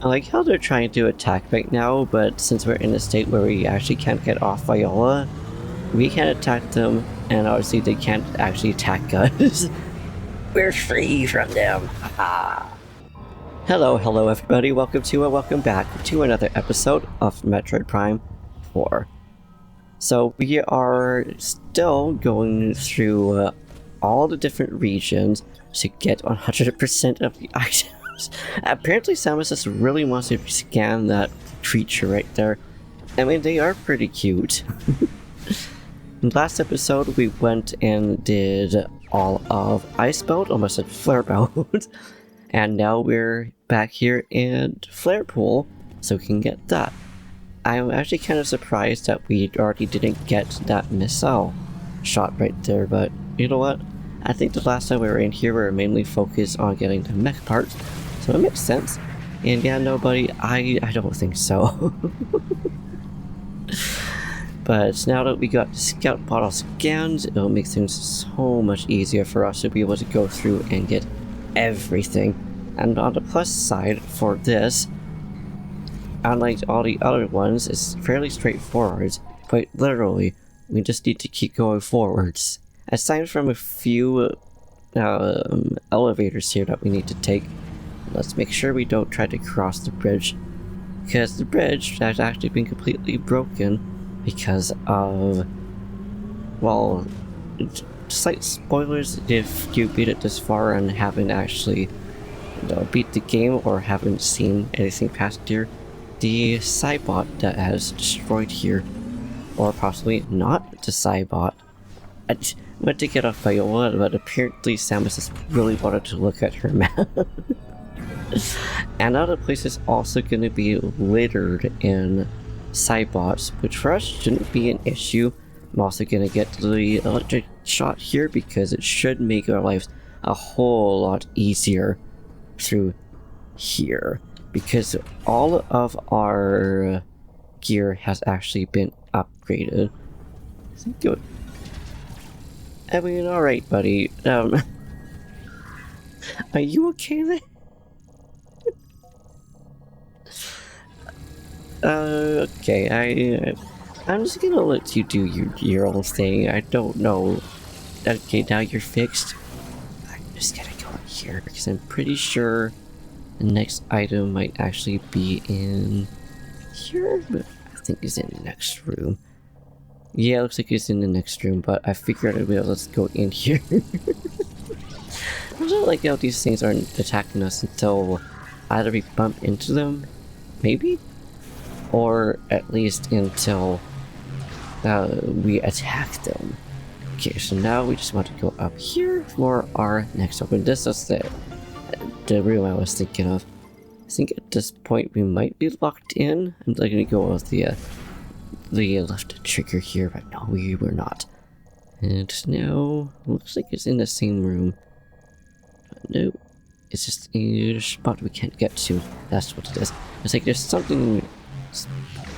I like how they're trying to attack right now, but since we're in a state where we actually can't get off Viola, we can't attack them, and obviously they can't actually attack us. We're free from them! Haha! Hello everybody, welcome back to another episode of Metroid Prime 4. So we are still going through all the different regions to get 100% of the items. Apparently Samus just really wants to scan that creature right there. I mean, they are pretty cute. In the last episode we went and did all of Icebound, almost said Flarebound. And now we're back here in Flare Pool, so we can get that. I'm actually kind of surprised that we already didn't get that missile shot right there, but you know what? I think the last time we were in here we were mainly focused on getting the mech parts, so it makes sense. And yeah, no buddy, I don't think so. But now that we got the scout bottle scanned, it'll make things so much easier for us to be able to go through and get everything. And on the plus side for this, unlike all the other ones, it's fairly straightforward. Quite literally, we just need to keep going forwards. Aside from a few elevators here that we need to take, let's make sure we don't try to cross the bridge, because the bridge has actually been completely broken because of, well, slight spoilers if you beat it this far and haven't actually beat the game or haven't seen anything past here. The Cybot that has destroyed here, or possibly not the Cybot. I went to get off Viola, but apparently Samus just really wanted to look at her map. And other places also going to be littered in Cybots, which for us shouldn't be an issue. I'm also going to get the electric shot here because it should make our lives a whole lot easier through here, because all of our gear has actually been upgraded. Good. I mean, alright buddy, are you okay there? Okay, I'm just gonna let you do your own thing. I don't know. Okay, now you're fixed. I'm just gonna go in here because I'm pretty sure the next item might actually be in here, but I think it's in the next room. Yeah, it looks like it's in the next room, but I figured I'd be able to go in here. I don't like how these things aren't attacking us until either we bump into them, maybe? Or at least until we attack them. Okay, so now we just want to go up here for our next open. This is the room I was thinking of. I think at this point we might be locked in. I'm gonna go with the left trigger here, but no, we were not. And now looks like it's in the same room. No, it's just a spot we can't get to. That's what it is. It's like there's something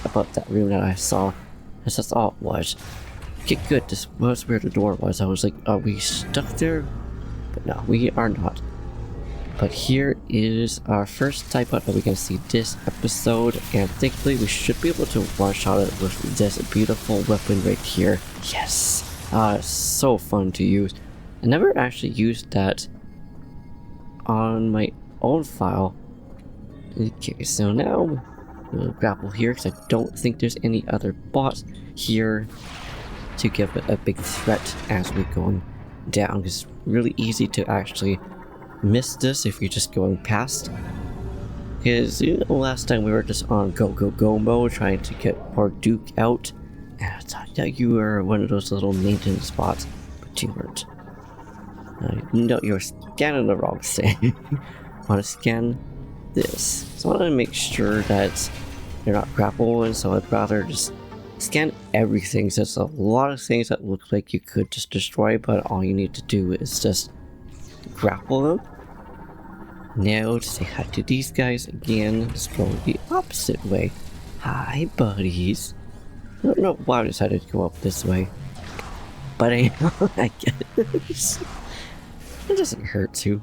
about that room that I saw. That's all it was. Okay, good. This was where the door was. I was like, are we stuck there? But no, we are not. But here is our first type out that we can see this episode, and thankfully we should be able to one-shot it with this beautiful weapon right here. Yes! So fun to use. I never actually used that on my own file. Okay, so now we'll grapple here because I don't think there's any other bots here to give it a big threat as we're going down. It's really easy to actually miss this if you're just going past. Because you know, last time we were just on go mode trying to get poor Duke out, and I thought that you were one of those little maintenance spots, but you weren't. No, you were scanning the wrong thing. Want to scan this. So I want to make sure that you're not grappling, so I'd rather just scan everything. So there's a lot of things that look like you could just destroy, but all you need to do is just grapple them. Now to say hi to these guys again, let's go the opposite way. Hi buddies. I don't know why I decided to go up this way, but I guess it doesn't hurt to.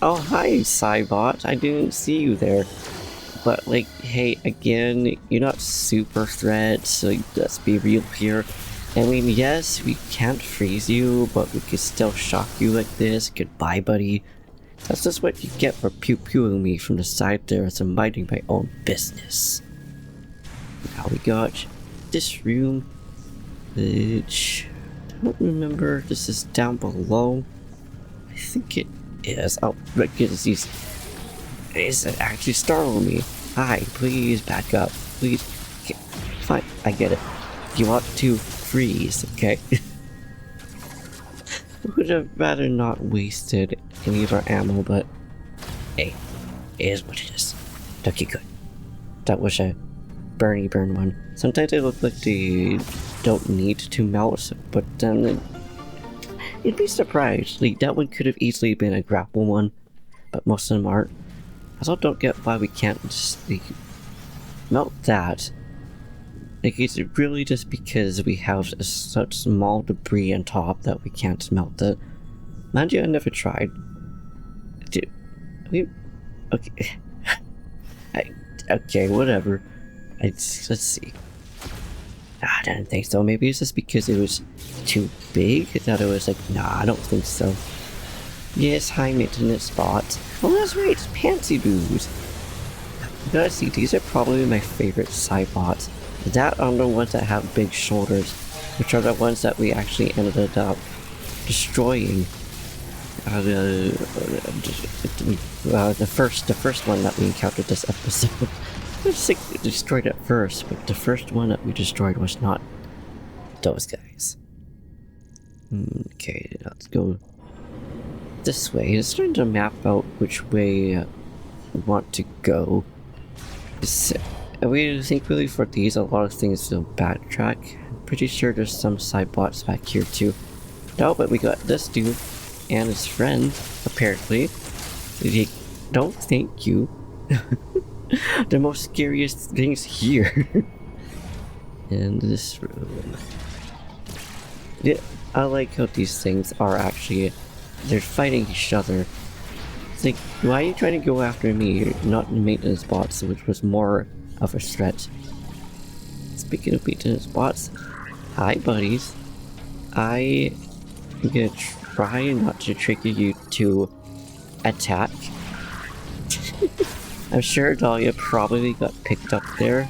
Oh, hi, Cybot. I didn't see you there. But, like, hey, again, you're not super threat, so let's be real here. I mean, yes, we can't freeze you, but we can still shock you like this. Goodbye, buddy. That's just what you get for pew-pewing me from the side there as I'm minding my own business. Now we got this room, which I don't remember. This is down below. I think it is. Oh, my goodness, is it actually startled me? Hi, please back up. Please. Okay, fine, I get it. You want to freeze, okay? Would have rather not wasted any of our ammo, but hey, it is what it is. Okay, good. That was a burn one. Sometimes they look like they don't need to melt, but then you'd be surprised. Like, that one could have easily been a grapple one, but most of them aren't. I also don't get why we can't just like, melt that. Like, it's really just because we have such small debris on top that we can't melt it. Mind you, I never tried. Dude, okay. Okay, whatever. Let's see. I didn't think so. Maybe it's just because it was too big that it was like, nah, I don't think so. Yes, high maintenance spots. Oh, that's right, it's Pansy Booze. You gotta see, these are probably my favorite Cybots. That are the ones that have big shoulders, which are the ones that we actually ended up destroying. The first one that we encountered this episode. I think we destroyed it first, but the first one that we destroyed was not those guys. Okay, let's go this way. It's trying to map out which way we want to go. We think really for these, a lot of things will backtrack. I'm pretty sure there's some Cybots back here too. No, but we got this dude and his friend, apparently. They don't thank you. The most scariest things here. In this room. Yeah, I like how these things are actually, they're fighting each other. It's like, why are you trying to go after me, not in maintenance bots, which was more of a threat. Speaking of maintenance bots, hi buddies. I'm gonna try not to trigger you to attack. I'm sure Dahlia probably got picked up there.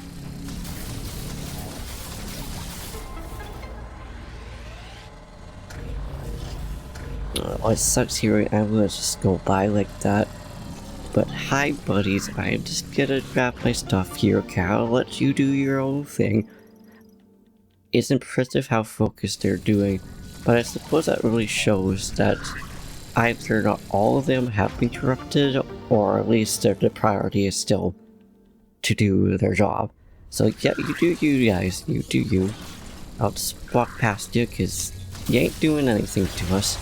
Oh, it sucks hearing ambulance just go by like that. But hi buddies, I'm just gonna grab my stuff here, okay? I'll let you do your own thing. It's impressive how focused they're doing, but I suppose that really shows that either not all of them have been corrupted, or at least the priority is still to do their job. So yeah, you do you guys, you do you. I'll just walk past you because you ain't doing anything to us.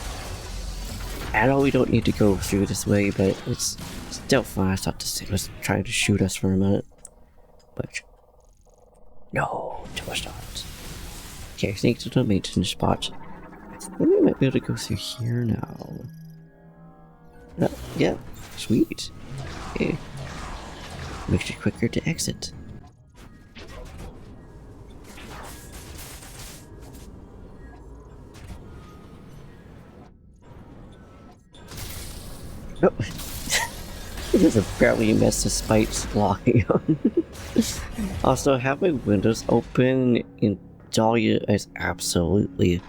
I know we don't need to go through this way, but it's still fun. I thought this thing was trying to shoot us for a minute. But no, it was not. Okay, thanks to the maintenance spot. I think we might be able to go through here now. Yeah, sweet. Okay. Makes it quicker to exit. Oh. This is barely missed despite locking on. Also, have my windows open and Dahlia is absolutely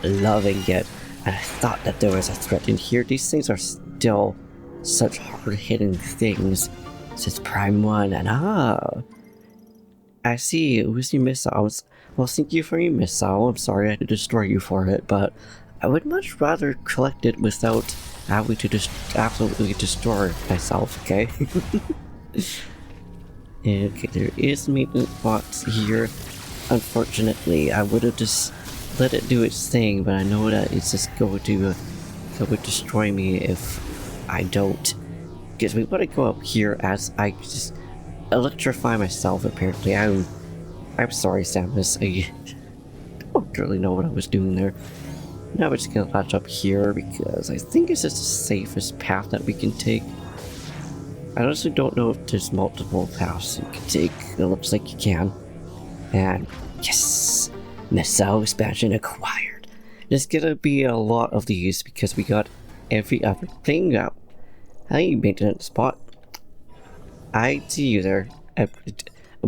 loving it. And I thought that there was a threat in here. These things are still such hard-hitting things since Prime 1, and I see, it was your missiles. Well, thank you for your missile. I'm sorry I had to destroy you for it, but I would much rather collect it without having to just absolutely destroy myself, okay? Okay, there is maintenance bots here. Unfortunately, I would have just let it do its thing, but I know that it's just going to destroy me if I don't. Because we want to go up here as I just electrify myself, apparently. I'm sorry, Samus. I don't really know what I was doing there. Now we're just gonna latch up here because I think it's just the safest path that we can take. I honestly don't know if there's multiple paths you can take. It looks like you can. And yes! Missile expansion acquired. There's gonna be a lot of these because we got every other thing up. Hey, maintenance spot. I see you there.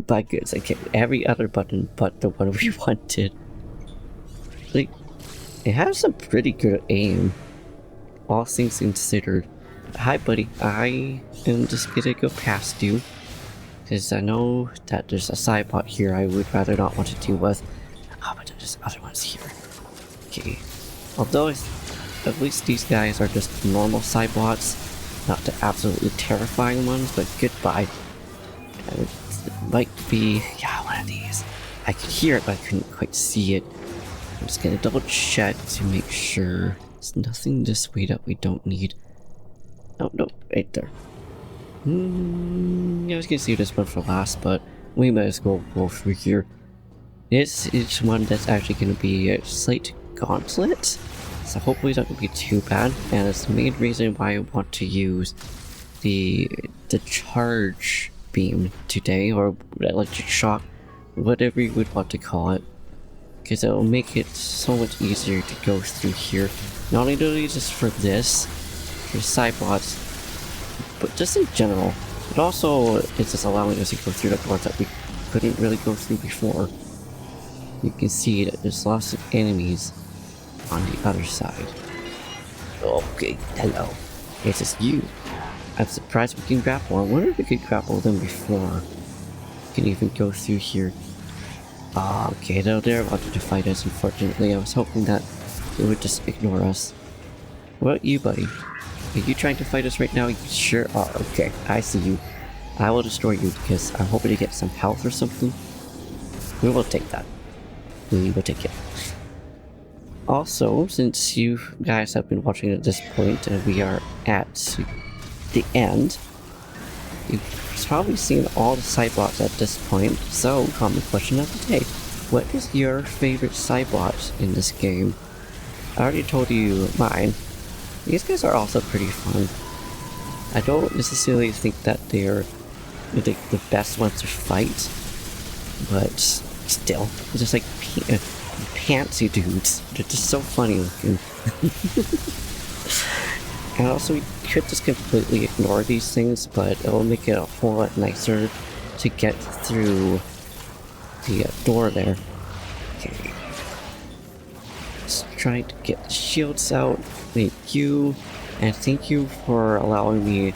By goods, I get every other button but the one we wanted. Like, it has some pretty good aim, all things considered. Hi buddy, I am just gonna go past you, because I know that there's a sidebot here I would rather not want to deal with. Oh, but there's other ones here. Okay, although at least these guys are just normal sidebots, not the absolutely terrifying ones, but goodbye. It might be, yeah, one of these. I could hear it, but I couldn't quite see it. I'm just gonna double check to make sure there's nothing this way that we don't need. Oh, no, right there. I was gonna save this one for last, but we might as well go through here. This is one that's actually gonna be a slight gauntlet, so hopefully it's not gonna be too bad. And it's the main reason why I want to use the charge beam today, or electric shock, whatever you would want to call it. Because it'll make it so much easier to go through here. Not only just for this, for sidebots, but just in general. But also, it's just allowing us to go through the doors that we couldn't really go through before. You can see that there's lots of enemies on the other side. Okay, hello. It's just you. I'm surprised we can grapple. I wonder if we could grapple them before we can even go through here. Okay, they're wanting to fight us, unfortunately. I was hoping that they would just ignore us. What about you, buddy? Are you trying to fight us right now? You sure are. Okay, I see you. I will destroy you because I'm hoping to get some health or something. We will take that. We will take it. Also, since you guys have been watching at this point and we are at the end, you've probably seen all the sidebots at this point, so common question of the day. What is your favorite sidebot in this game? I already told you mine. These guys are also pretty fun. I don't necessarily think that they're the best ones to fight, but still, it's just like pantsy dudes. They're just so funny looking. And also, we could just completely ignore these things, but it will make it a whole lot nicer to get through the door there. Okay. Let's try to get the shields out. Thank you. And thank you for allowing me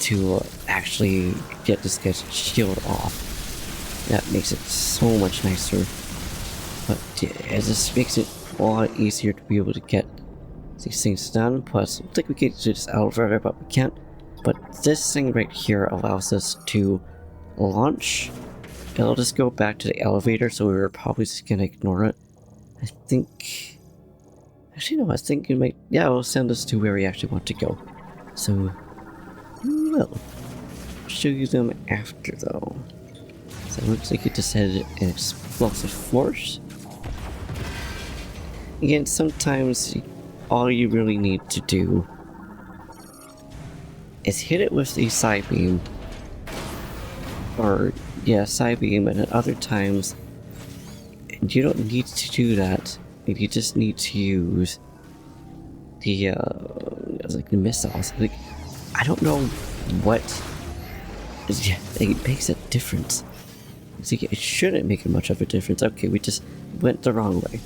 to actually get this guy's shield off. That makes it so much nicer. But yeah, it just makes it a lot easier to be able to get these things done. Plus, I think we can do this out further, but we can't. But this thing right here allows us to launch. It'll just go back to the elevator, so we were probably just gonna ignore it. I think... Actually, no, I think it might... Yeah, it'll send us to where we actually want to go. So, well, I'll show you them after, though. So it looks like it just had an explosive force. Again, sometimes all you really need to do is hit it with a side beam. Or, yeah, side beam, and at other times, you don't need to do that. You just need to use the, like the missiles. Like, I don't know what it makes a difference. See, it shouldn't make much of a difference. Okay, we just went the wrong way.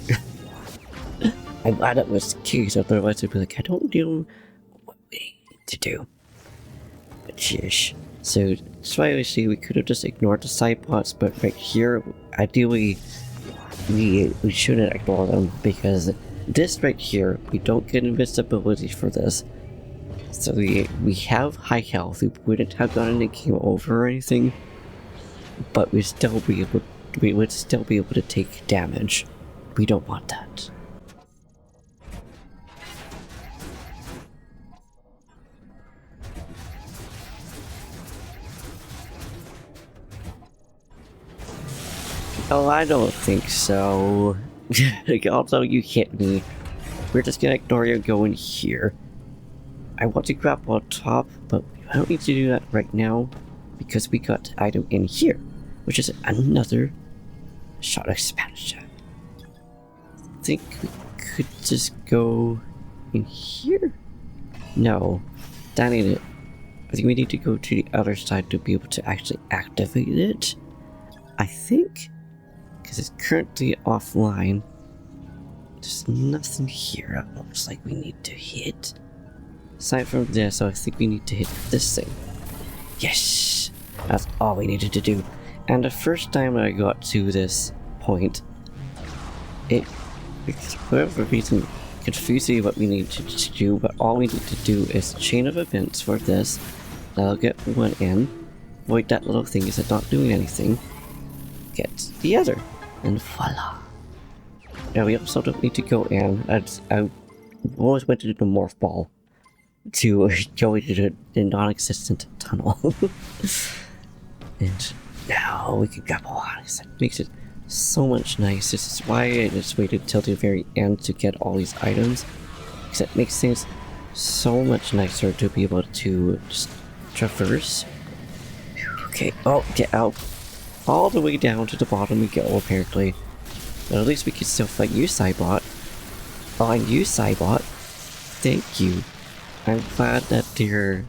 I'm glad that was the case, otherwise I'd be like, I don't know what we need to do. But shish. So, that's why I see we could have just ignored the sidebots, but right here, ideally, we shouldn't ignore them, because this right here, we don't get invincibility for this. So we have high health, we wouldn't have gotten the game over or anything, but we would still be able to take damage. We don't want that. Oh, I don't think so. Although you hit me, we're just gonna ignore you and go in here. I want to grab on top, but I don't need to do that right now because we got the item in here, which is another shot expansion. I think we could just go in here? No, that ain't it. I think we need to go to the other side to be able to actually activate it. I think, because it's currently offline, there's nothing here it looks like we need to hit. Aside from this, so I think we need to hit this thing. Yes! That's all we needed to do. And the first time I got to this point, it, for whatever reason, confused me what we need to do, but all we need to do is chain of events for this. That'll get one in. Void that little thing, is it not doing anything? Get the other. And voila. Now we also don't need to go in. I always went to the morph ball to go into the non-existent tunnel. And now we can grab all this. It makes it so much nice. This is why I just waited till the very end to get all these items. Because it makes things so much nicer to be able to just traverse. Okay, oh, get out. All the way down to the bottom we go, apparently. But at least we can still fight you, Cybot. Oh, and you, Cybot. Thank you. I'm glad that they're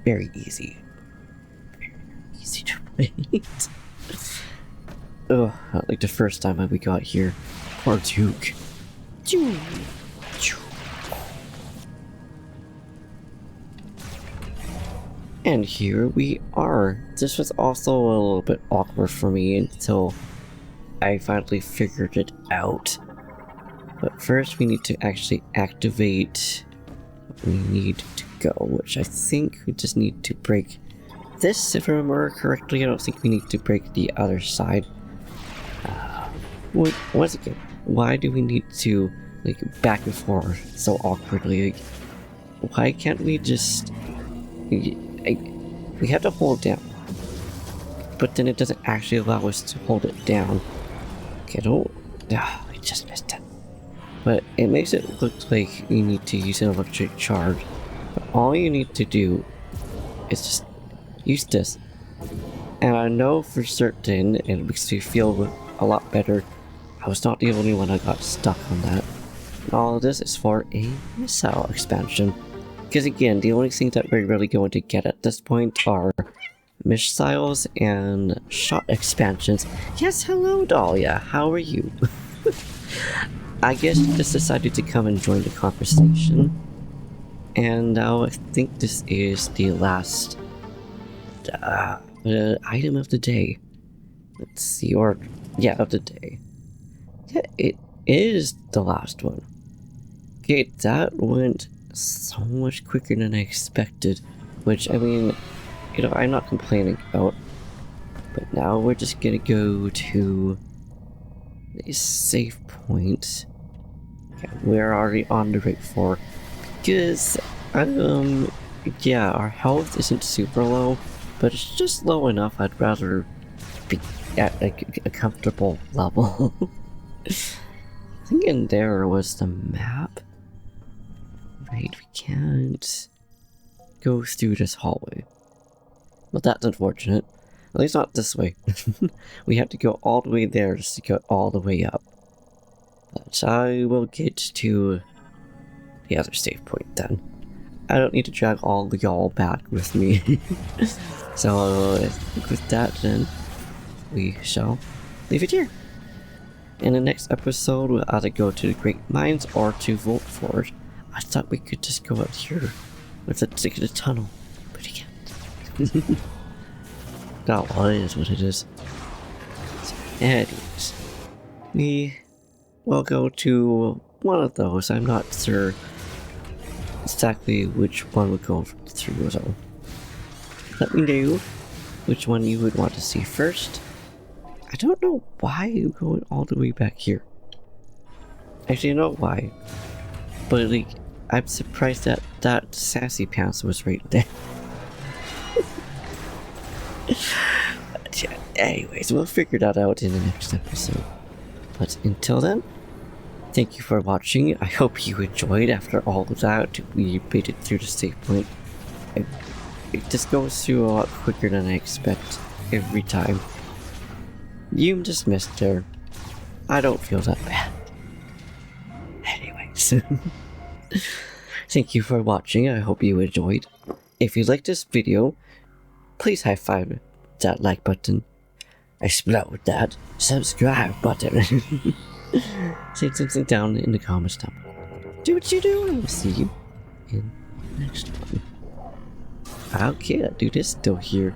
very easy. Very easy to fight. Ugh, not like the first time we got here. Poor Duke. And here we are. This was also a little bit awkward for me until I finally figured it out. But first we need to actually activate what we need to go, which I think we just need to break this, if I remember correctly. I don't think we need to break the other side. Once again, why do we need to like back and forth so awkwardly? Like, why can't we just... we have to hold down, but then it doesn't actually allow us to hold it down. Okay, I just missed it. But it makes it look like you need to use an electric charge. But all you need to do is just use this. And I know for certain, and it makes me feel a lot better, I was not the only one that got stuck on that. And all of this is for a missile expansion. Because again, the only things that we're really going to get at this point are missiles and shot expansions. Yes, hello Dahlia, how are you? I guess you just decided to come and join the conversation. And now I think this is the last item of the day. Let's see, or yeah, of the day. Yeah, it is the last one. Okay, that went so much quicker than I expected, which, I mean, you know, I'm not complaining about. But now we're just gonna go to a safe point. Okay, we're already on the right floor because, yeah, our health isn't super low, but it's just low enough. I'd rather be at like a comfortable level. I think in there was the map. Right, we can't go through this hallway. Well, that's unfortunate. At least not this way. We have to go all the way there just to get all the way up. But I will get to the other save point then. I don't need to drag all y'all back with me. So, with that then, we shall leave it here. In the next episode, we'll either go to the Great Mines or to Volt Forge. I thought we could just go out here with the ticket of tunnel, but we can't. Oh, well, it is what it is. So, anyways, we will go to one of those. I'm not sure exactly which one would go through, so let me know which one you would want to see first. I don't know why you're going all the way back here. Actually, I know why. But, like, I'm surprised that that sassy pants was right there. But yeah, anyways, we'll figure that out in the next episode. But until then, Thank you for watching. I hope you enjoyed. After all of that, we made it through the save point. It just goes through a lot quicker than I expect every time. You just missed her. I don't feel that bad. Anyways, thank you for watching. I hope you enjoyed. If you liked this video, please high five that like button. Explode that subscribe button. Say something down in the comments down below. Do what you do, and we'll see you in the next one. Okay, that dude is still here.